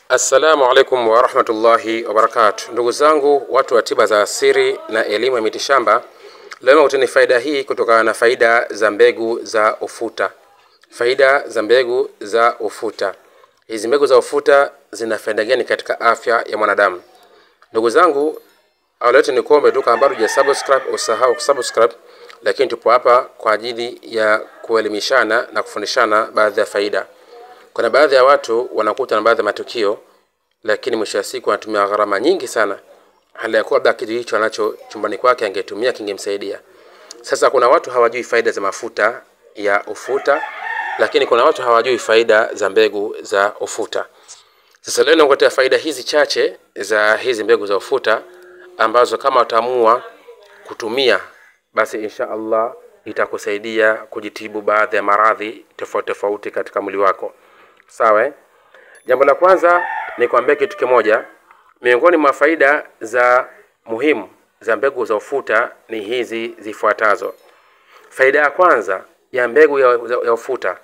Assalamu alaikum wa rahmatullahi wa barakatuh. Ndugu zangu watu wa tiba za asili na elimu ya mitishamba, leo utani faida hii kutokana na faida za mbegu za ufuta. Faida za mbegu za ufuta. Hizi mbegu za ufuta zina faida gani katika afya ya mwanadamu? Ndugu zangu, awalete ni kuombe tu kama bado hujasubscribe usahau kusubscribe, lakini tupo hapa kwa ajili ya kuelimishana na kufundishana baadhi ya faida. Kuna baadhi ya watu wanakuta na baadhi ya matukio, lakini mwisho wa siku wanatumia gharama nyingi sana, hali ya kuwa labda kitu hicho anacho chumbani kwake angetumia kingemsaidia. Sasa kuna watu hawajui faida za mafuta ya ufuta, lakini kuna watu hawajui faida za mbegu za ufuta. Sasa leo nakuletea faida hizi chache za hizi mbegu za ufuta ambazo kama utaamua kutumia, basi insha Allah itakusaidia kujitibu baadhi ya maradhi tofauti tofauti katika mwili wako. Sawa? Jambo la kwanza ni kuambia kitu kimoja, miongoni mwa faida za muhimu za mbegu za ufuta ni hizi zifuatazo. Faida ya kwanza ya mbegu ya ufuta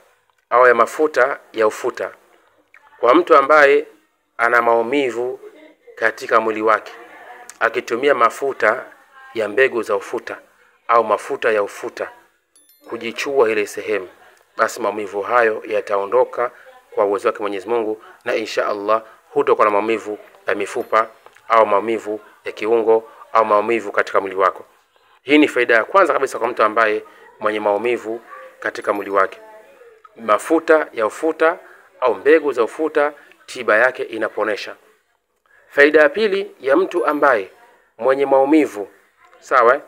au ya mafuta ya ufuta, kwa mtu ambaye ana maumivu katika mwili wake, akitumia mafuta ya mbegu za ufuta au mafuta ya ufuta kujichua ile sehemu, basi maumivu hayo yataondoka kwa uwezo wake Mwenyezi Mungu, na insha Allah hutakuwa na maumivu ya mifupa au maumivu ya kiungo au maumivu katika mwili wako. Hii ni faida ya kwanza kabisa kwa mtu ambaye mwenye maumivu katika mwili wake. Mafuta ya ufuta au mbegu za ufuta, tiba yake inaponesha. Faida ya pili ya mtu ambaye mwenye maumivu, sawa,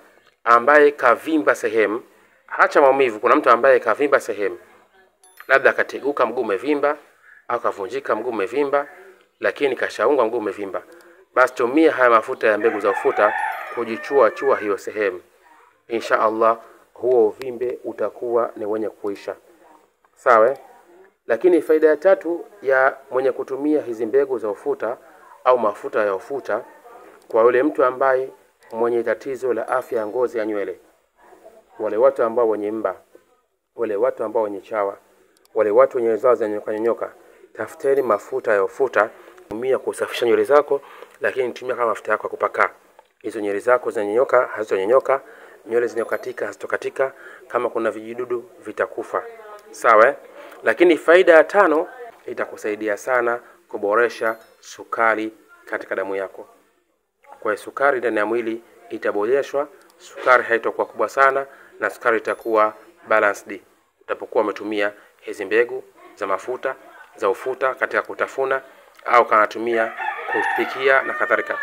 ambaye kavimba sehemu, hacha maumivu, kuna mtu ambaye kavimba sehemu, labda kateguka mguu umevimba au kavunjika mguu umevimba, lakini kashaungwa mguu umevimba, basi tumia haya mafuta ya mbegu za ufuta kujichua hiyo sehemu. Insha Allah huo uvimbe utakuwa ni wenye kuisha. Sawa? Lakini faida ya tatu ya mwenye kutumia hizi mbegu za ufuta au mafuta ya ufuta, kwa yule mtu ambaye mwenye tatizo la afya ya ngozi ya nywele, wale watu ambao wenye mba, wale watu ambao wenye chawa, wale watu wenye zao za nyoka, tafuteni mafuta ya ufuta, tumia kusafisha nywele zako, lakini tumia kama mafuta yako kupaka. Hizo nywele zako zinanyonyoka, hazitonyonyoka, nywele zinyokatika, hazitokatika, kama kuna vijidudu vitakufa. Sawa? Lakini faida ya tano, itakusaidia sana kuboresha sukari katika damu yako. Kwa sukari ndani ya mwili itaboreshwa, sukari haitakuwa kubwa sana na sukari itakuwa balanced utapokuwa umetumia hizi mbegu za mafuta za ufuta katika kutafuna au kanatumia kupikia na kadhalika.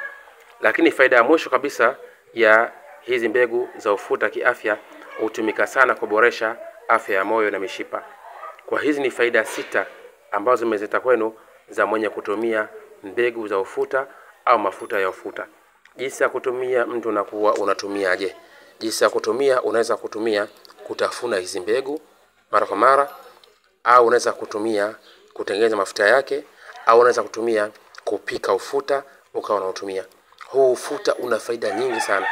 Lakini faida ya mwisho kabisa ya hizi mbegu za ufuta kiafya, hutumika sana kuboresha afya ya moyo na mishipa. Kwa hizi ni faida 6 ambazo nimezileta kwenu za mwenye kutumia mbegu za ufuta au mafuta ya ufuta. Jinsi ya kutumia, mtu unakuwa unatumiaje? Jinsi ya kutumia, unaweza kutumia kutafuna hizi mbegu mara kwa mara, au unaweza kutumia kutengeneza mafuta yake, au unaweza kutumia kupika ufuta ukawa unatumia. Huu ufuta una faida nyingi sana.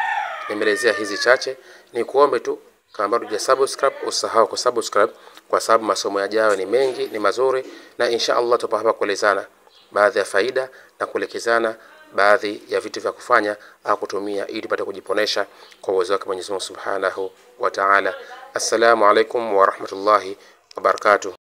Nimeelezea hizi chache, ni kuombe tu kama bado hujasubscribe usahau kusubscribe, kwa sababu masomo yajayo ni mengi, ni mazuri, na insha Allah tupo hapa kuelezana baadhi ya faida na kuelekezana baadhi ya vitu vya kufanya au kutumia ili tupate kujiponesha kwa uwezo wake Mwenyezi Mungu Subhanahu wa Ta'ala. Assalamu alaikum wa rahmatullahi wa barakatuh.